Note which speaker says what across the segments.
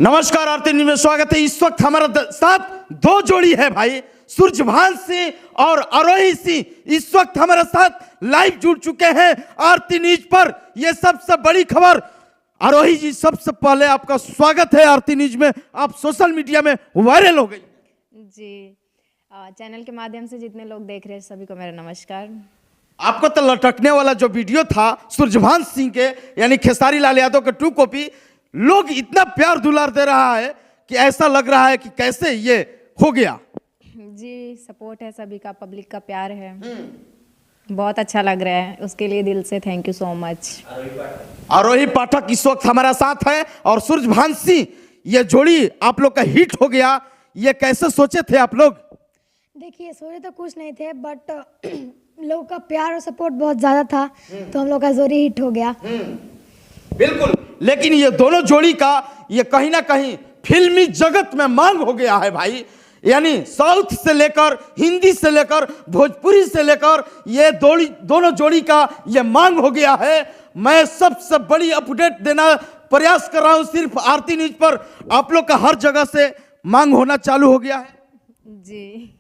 Speaker 1: नमस्कार, आरती न्यूज़ में स्वागत है। इस वक्त हमारे साथ दो जोड़ी है भाई, सूरजभान सिंह और आरोही सिंह इस वक्त हमारे साथ लाइव जुड़ चुके हैं आरती न्यूज़ पर। यह सबसे बड़ी खबर। आरोही जी, सबसे पहले आपका स्वागत है आरती न्यूज़ में। आप सोशल मीडिया में वायरल हो गई
Speaker 2: जी। चैनल के माध्यम से जितने लोग देख रहे हैं सभी को मेरा नमस्कार।
Speaker 1: आपको तो लटकने वाला जो वीडियो था सूरजभान सिंह के यानी खेसारी लाल यादव के 2 कॉपी, लोग इतना प्यार दुलार दे रहा है कि ऐसा लग रहा है कि कैसे ये हो गया।
Speaker 2: जी, सपोर्ट है सभी का, पब्लिक का प्यार है, बहुत अच्छा लग रहा है। उसके लिए दिल से थैंक यू सो मच।
Speaker 1: आरोही पाठक इस वक्त हमारा साथ है और सूरजभान सिंह, ये जोड़ी आप लोग का हिट हो गया। ये कैसे सोचे थे आप लोग?
Speaker 3: देखिए, सोचे तो कुछ नहीं थे, बट लोगों का प्यार और सपोर्ट बहुत ज़्यादा था तो हम लोग का जोड़ी हिट हो गया।
Speaker 1: बिल्कुल, लेकिन ये दोनों जोड़ी का ये कहीं ना कहीं फिल्मी जगत में मांग हो गया है भाई। यानी साउथ से लेकर हिंदी से लेकर भोजपुरी से लेकर ये दोनों जोड़ी का ये मांग हो गया है। मैं सबसे बड़ी अपडेट देना प्रयास कर रहा हूं सिर्फ आरती न्यूज़ पर। आप लोग का हर जगह से मांग होना चालू हो गया है
Speaker 2: जी।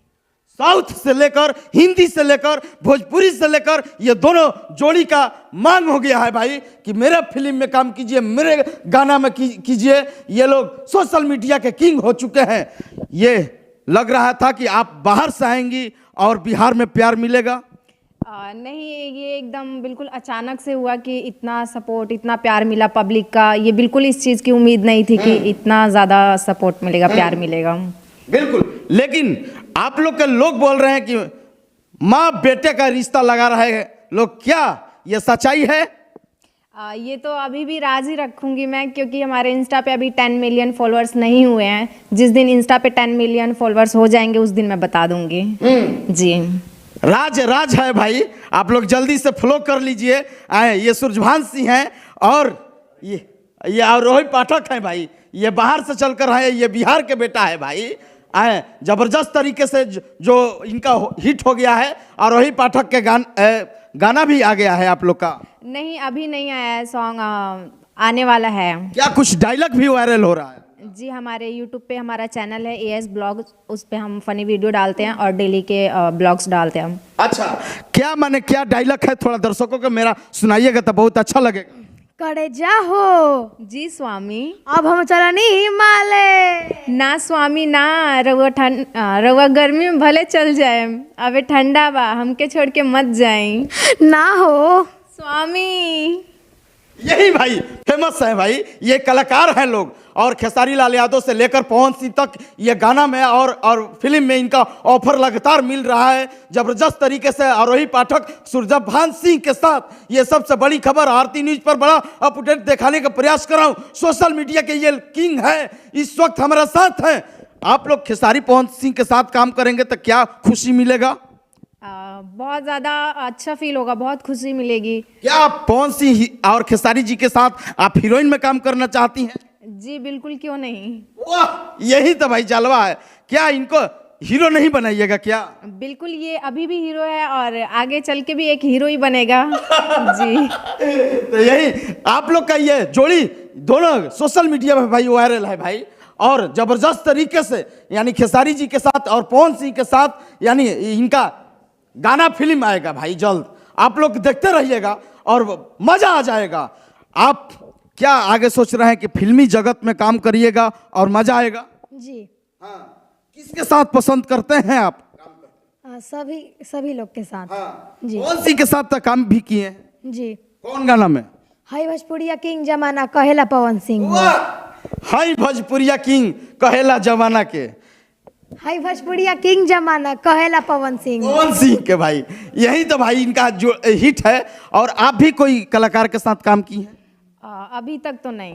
Speaker 1: साउथ से लेकर हिंदी से लेकर भोजपुरी से लेकर ये दोनों जोड़ी का मांग हो गया है भाई कि मेरे फिल्म में काम कीजिए, मेरे गाना में कीजिए। ये लोग सोशल मीडिया के किंग हो चुके हैं। ये लग रहा था कि आप बाहर से आएंगी और बिहार में प्यार मिलेगा।
Speaker 2: नहीं, ये एकदम बिल्कुल अचानक से हुआ कि इतना सपोर्ट, इतना प्यार मिला पब्लिक का। ये बिल्कुल इस चीज़ की उम्मीद नहीं थी कि इतना ज़्यादा सपोर्ट मिलेगा, प्यार मिलेगा।
Speaker 1: बिल्कुल, लेकिन आप लोग के लोग बोल रहे हैं कि माँ बेटे का रिश्ता लगा रहे हैं लोग, क्या ये सच्चाई है?
Speaker 2: ये तो अभी भी राज ही रखूंगी मैं, क्योंकि हमारे इंस्टा पे अभी 10 मिलियन फॉलोअर्स नहीं हुए हैं। जिस दिन इंस्टा पे 10 मिलियन फॉलोअर्स हो जाएंगे उस दिन मैं बता दूंगी। जी,
Speaker 1: राज है भाई, आप लोग जल्दी से फॉलो कर लीजिए। ये सूरजभान सिंह हैं और ये आरोही पाठक हैं भाई। ये बाहर से चलकर आए, ये बिहार के बेटा है भाई। जबरदस्त तरीके से जो इनका हिट हो गया है। आरोही पाठक के गाना भी आ गया है आप लोग का?
Speaker 2: नहीं, अभी नहीं आया है सॉन्ग, आने वाला है।
Speaker 1: क्या कुछ डायलॉग भी वायरल हो रहा है?
Speaker 2: जी, हमारे यूट्यूब पे हमारा चैनल है AS ब्लॉग, उस पे हम फनी वीडियो डालते हैं और डेली के ब्लॉग्स डालते हैं हम।
Speaker 1: अच्छा, क्या डायलॉग है? थोड़ा दर्शकों को मेरा सुनाइएगा तो बहुत अच्छा लगेगा।
Speaker 3: करे जा हो
Speaker 2: जी स्वामी,
Speaker 3: अब हम चलनी हिमालय।
Speaker 2: ना स्वामी ना, रउआ गर्मी में भले चल जाए, अबे ठंडा बा, हमके छोड़ के मत जाए
Speaker 3: ना हो
Speaker 2: स्वामी।
Speaker 1: यही भाई फेमस है भाई, ये कलाकार हैं लोग। और खेसारी लाल यादव से लेकर पवन सिंह तक ये गाना में और फिल्म में इनका ऑफर लगातार मिल रहा है जबरदस्त तरीके से। आरोही पाठक सूरजभान सिंह के साथ ये सबसे बड़ी खबर आरती न्यूज़ पर बड़ा अपडेट दिखाने का प्रयास कर रहा हूँ। सोशल मीडिया के ये किंग है, इस वक्त हमारे साथ हैं। आप लोग खेसारी पवन सिंह के साथ काम करेंगे तो क्या खुशी मिलेगा?
Speaker 2: बहुत ज़्यादा अच्छा फील होगा, बहुत खुशी मिलेगी।
Speaker 1: क्या आप पवन सिंह और खेसारी जी के साथ आप हीरोइन में काम करना चाहती हैं?
Speaker 2: जी बिल्कुल, क्यों नहीं।
Speaker 1: वाह, यही तो भाई जलवा है। क्या इनको हीरो नहीं बनाइएगा क्या?
Speaker 2: बिल्कुल, ये अभी भी हीरो है और आगे चल के भी एक हीरो ही बनेगा। जी,
Speaker 1: तो यही आप लोग का ये जोड़ी दोनों सोशल मीडिया में भाई वायरल है भाई। और जबरदस्त तरीके से यानी खेसारी जी के साथ और पवन सिंह के साथ यानी इनका गाना फिल्म आएगा भाई जल्द। आप लोग देखते रहिएगा और मजा आ जाएगा। आप क्या आगे सोच रहे हैं कि फिल्मी जगत में काम करिएगा और मजा आएगा?
Speaker 3: जी
Speaker 1: हाँ, किसके साथ पसंद करते हैं आप?
Speaker 3: सभी लोग के साथ।
Speaker 1: हाँ,
Speaker 3: जी,
Speaker 1: पवन सिंह के साथ तो काम भी किए हैं।
Speaker 3: जी।
Speaker 1: कौन गाना में?
Speaker 3: हाय भोजपुरिया किंग जमाना कहेला पवन सिंह।
Speaker 1: हाय भोजपुरिया किंग कहेला जमाना के,
Speaker 3: हाय भोजपुरिया किंग जमाना कहेला पवन सिंह।
Speaker 1: पवन सिंह के भाई, यही तो भाई इनका जो हिट है। और आप भी कोई कलाकार के साथ काम की हैं?
Speaker 2: अभी तक तो नहीं,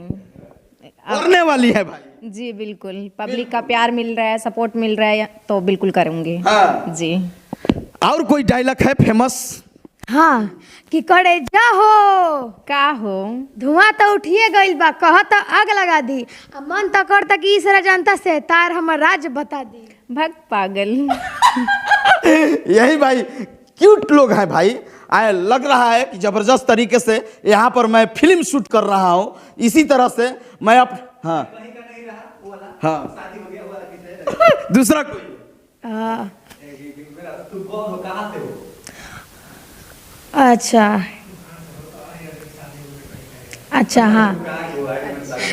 Speaker 1: करने वाली है भाई।
Speaker 2: जी बिल्कुल, पब्लिक का प्यार मिल रहा है, सपोर्ट मिल रहा है तो बिल्कुल करूँगी।
Speaker 1: हाँ।
Speaker 2: जी।
Speaker 1: और कोई डायलॉग है फेमस?
Speaker 3: हाँ, कि करे जा हो
Speaker 2: का हो,
Speaker 3: धुआं तो उठिए गइल बा, कह तो आग लगा दी, आ मन तो करता कि इस जनता से तार हमर राज बता दी।
Speaker 2: भग पागल।
Speaker 1: यही भाई क्यूट लोग हैं भाई। लग रहा है कि जबरदस्त तरीके से यहाँ पर मैं फिल्म शूट कर रहा हूँ। इसी तरह से मैं हाँ हाँ दूसरा कोई
Speaker 3: आ, अच्छा अच्छा हाँ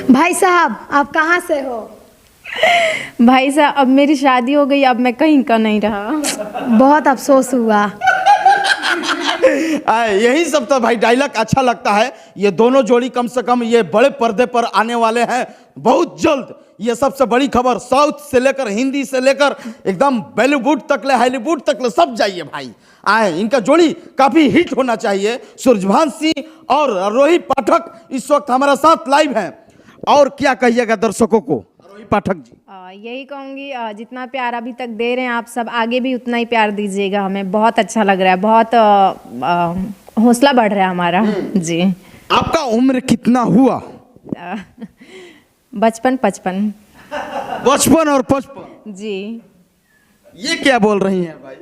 Speaker 3: भाई साहब आप कहाँ से हो?
Speaker 2: भाई साहब अब मेरी शादी हो गई, अब मैं कहीं का नहीं रहा।
Speaker 3: बहुत अफसोस हुआ।
Speaker 1: यही सब तो भाई डायलॉग अच्छा लगता है। ये दोनों जोड़ी कम से कम ये बड़े पर्दे पर आने वाले हैं बहुत जल्द। ये सबसे बड़ी खबर, साउथ से लेकर हिंदी से लेकर एकदम बॉलीवुड तक ले, हॉलीवुड तक ले, सब जाइए भाई। आए इनका जोड़ी काफी हिट होना चाहिए। सूरजभान सिंह और रोहित पाठक इस वक्त हमारे साथ लाइव हैं। और क्या कहिएगा दर्शकों को रोहित पाठक जी?
Speaker 2: यही कहूँगी, जितना प्यार अभी तक दे रहे हैं आप सब, आगे भी उतना ही प्यार दीजिएगा। हमें बहुत अच्छा लग रहा है, बहुत हौसला बढ़ रहा है हमारा। जी।
Speaker 1: आपका उम्र कितना हुआ?
Speaker 2: 55
Speaker 1: 55 और 55
Speaker 2: जी।
Speaker 1: ये क्या बोल रही हैं भाई?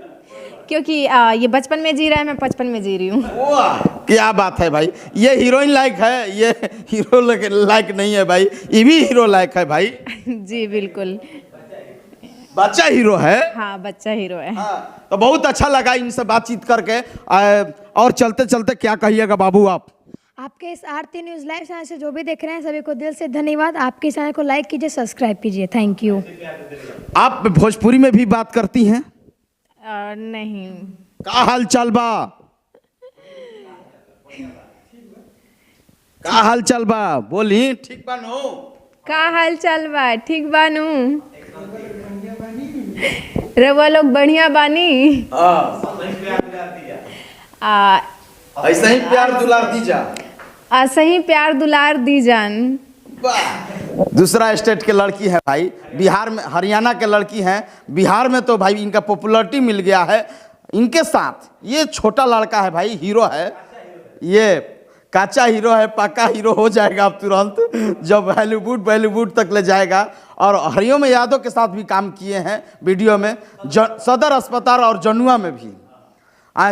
Speaker 2: क्योंकि ये बचपन में जी रहा है, मैं 55 में जी रही हूँ।
Speaker 1: वाह क्या बात है भाई। ये हीरोइन लायक है, ये हीरो लायक नहीं है भाई, ये भी हीरो लायक है भाई।
Speaker 2: जी बिल्कुल।
Speaker 1: बच्चा हीरो है।
Speaker 2: हाँ बच्चा हीरो है।
Speaker 1: हाँ, तो बहुत अच्छा लगा इनसे बातचीत करके। और चलते चलते क्या कहिएगा बाबू आप?
Speaker 3: आपके इस आरती न्यूज़ लाइव चैनल से जो भी देख रहे हैं सभी को दिल से धन्यवाद। आपके चैनल को लाइक कीजिए, सब्सक्राइब कीजिए। Thank you.
Speaker 1: आप भोजपुरी में भी बात करती हैं?
Speaker 2: नहीं।
Speaker 1: का हाल चाल बा? का हाल चाल बा बोली? ठीक बा नो?
Speaker 2: का हाल चाल बा? ठीक बानू। रवा लोग बढ़िया बानी।
Speaker 1: ऐसा ही प्यार दुलार दी जा।
Speaker 2: सही प्यार दुलार दी जान।
Speaker 1: दूसरा स्टेट के लड़की है भाई, बिहार में, हरियाणा के लड़की हैं। बिहार में तो भाई इनका पॉपुलैरिटी मिल गया है। इनके साथ ये छोटा लड़का है भाई, हीरो है। ये कच्चा हीरो है, पक्का हीरो हो जाएगा अब तुरंत जब बॉलीवुड तक ले जाएगा। और हरिओम यादव के साथ भी काम किए हैं वीडियो में, सदर अस्पताल और जनुआ में भी।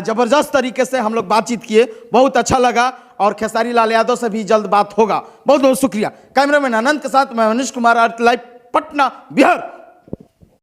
Speaker 1: जबरदस्त तरीके से हम लोग बातचीत किए, बहुत अच्छा लगा। और खेसारी लाल यादव से भी जल्द बात होगा। बहुत बहुत शुक्रिया। कैमरामैन अनंत के साथ मैं मनीष कुमार, आरती लाइव, पटना, बिहार।